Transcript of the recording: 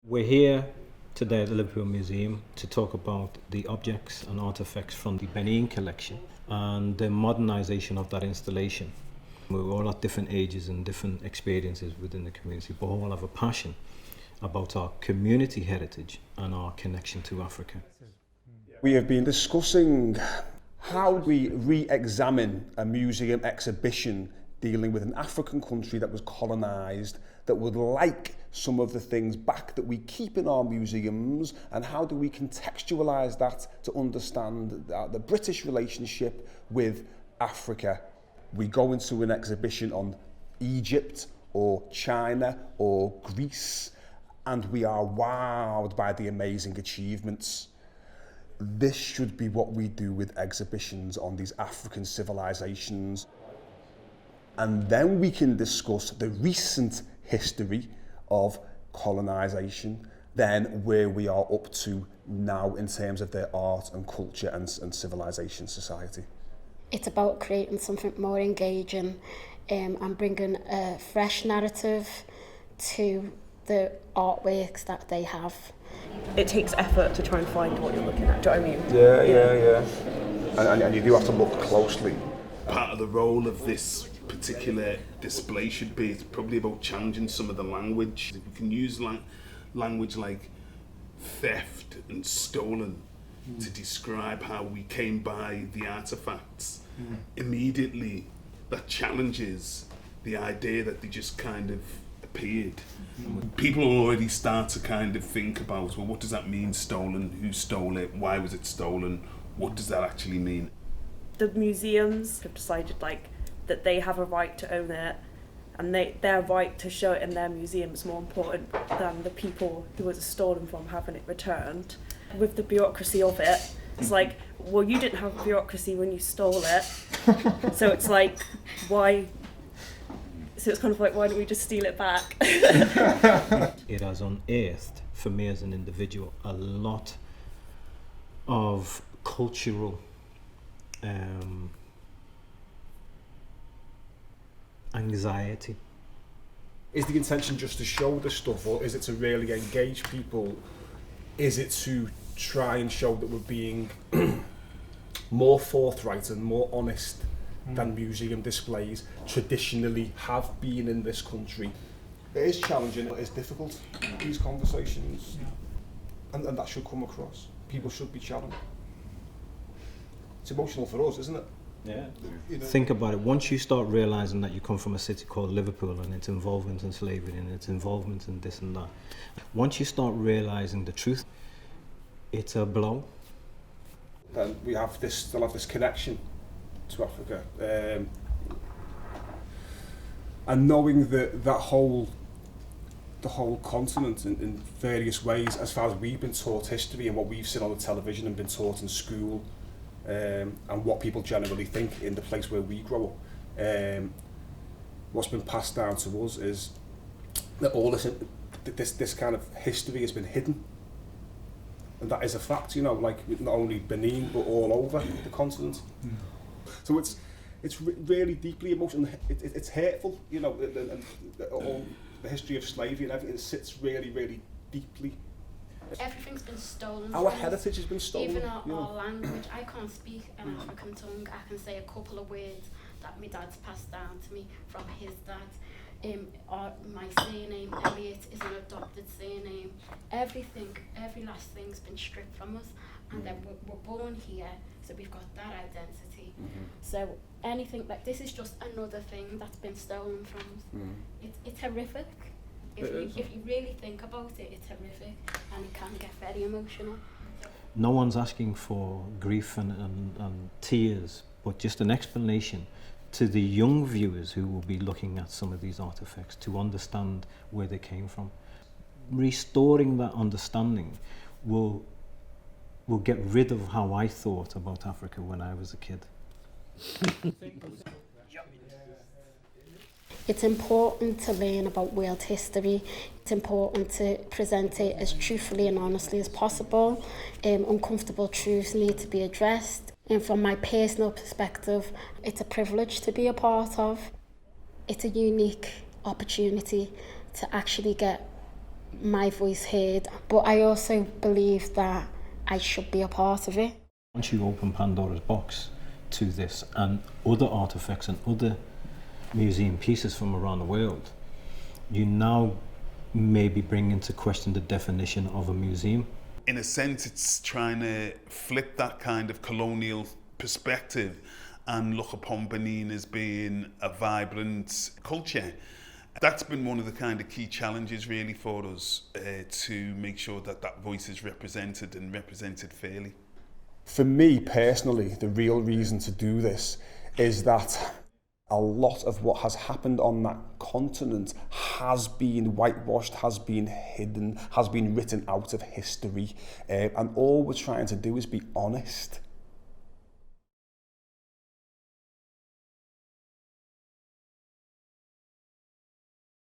We're here today at the Liverpool Museum to talk about the objects and artefacts from the Benin collection and the modernisation of that installation. We're all at different ages and different experiences within the community, but all have a passion about our community heritage and our connection to Africa. We have been discussing how we re-examine a museum exhibition dealing with an African country that was colonised, that would like some of the things back that we keep in our museums, and how do we contextualise that to understand the British relationship with Africa. We go into an exhibition on Egypt or China or Greece, and we are wowed by the amazing achievements. This should be what we do with exhibitions on these African civilizations. And then we can discuss the recent history of colonisation, then where we are up to now in terms of their art and culture and civilisation society. It's about creating something more engaging and bringing a fresh narrative to the artworks that they have. It takes effort to try and find what you're looking at, do you know what I mean? Yeah. And you do have to look closely. Part of the role of this particular display should be probably about challenging some of the language. If we can use language like theft and stolen to describe how we came by the artifacts, immediately that challenges the idea that they just kind of appeared. People already start to kind of think about, well, what does that mean, stolen? Who stole it? Why was it stolen? What does that actually mean? The museums have decided that they have a right to own it, and their right to show it in their museum is more important than the people who it was stolen from having it returned. With the bureaucracy of it, it's like, well, you didn't have bureaucracy when you stole it, so it's like, why? So it's kind of like, why don't we just steal it back? It has unearthed, for me as an individual, a lot of cultural anxiety. Is the intention just to show the stuff, or is it to really engage people? Is it to try and show that we're being more forthright and more honest than museum displays traditionally have been in this country? It is challenging, it is difficult, these conversations, and that should come across. People should be challenged. It's emotional for us, isn't it? Yeah. Think about it. Once you start realising that you come from a city called Liverpool and its involvement in slavery and its involvement in this and that, once you start realising the truth, it's a blow. Then we have this, still have this connection to Africa, and knowing that the whole continent in various ways, as far as we've been taught history and what we've seen on the television and been taught in school, and what people generally think in the place where we grow up, what's been passed down to us is that all this kind of history has been hidden, and that is a fact. You know, like not only Benin but all over the continent. So it's really deeply emotional. It's hurtful, you know, and all the history of slavery and everything sits really, really deeply. Everything's been stolen. Our heritage has been stolen. Even our language. I can't speak an African tongue. I can say a couple of words that my dad's passed down to me from his dad. My surname, Elliot, is an adopted surname. Everything, every last thing's been stripped from us, and then we're born here, so we've got that identity. So anything like this is just another thing that's been stolen from us. It's horrific. If you really think about it, it's horrific, and it can get very emotional. No one's asking for grief and tears, but just an explanation to the young viewers who will be looking at some of these artifacts to understand where they came from. Restoring that understanding will get rid of how I thought about Africa when I was a kid. It's important to learn about world history. It's important to present it as truthfully and honestly as possible. Uncomfortable truths need to be addressed. And from my personal perspective, it's a privilege to be a part of. It's a unique opportunity to actually get my voice heard, but I also believe that I should be a part of it. Once you open Pandora's box to this and other artifacts and other museum pieces from around the world, you now maybe bring into question the definition of a museum. In a sense, it's trying to flip that kind of colonial perspective and look upon Benin as being a vibrant culture. That's been one of the kind of key challenges really for us, to make sure that that voice is represented and represented fairly. For me personally, the real reason to do this is that a lot of what has happened on that continent has been whitewashed, has been hidden, has been written out of history. And all we're trying to do is be honest.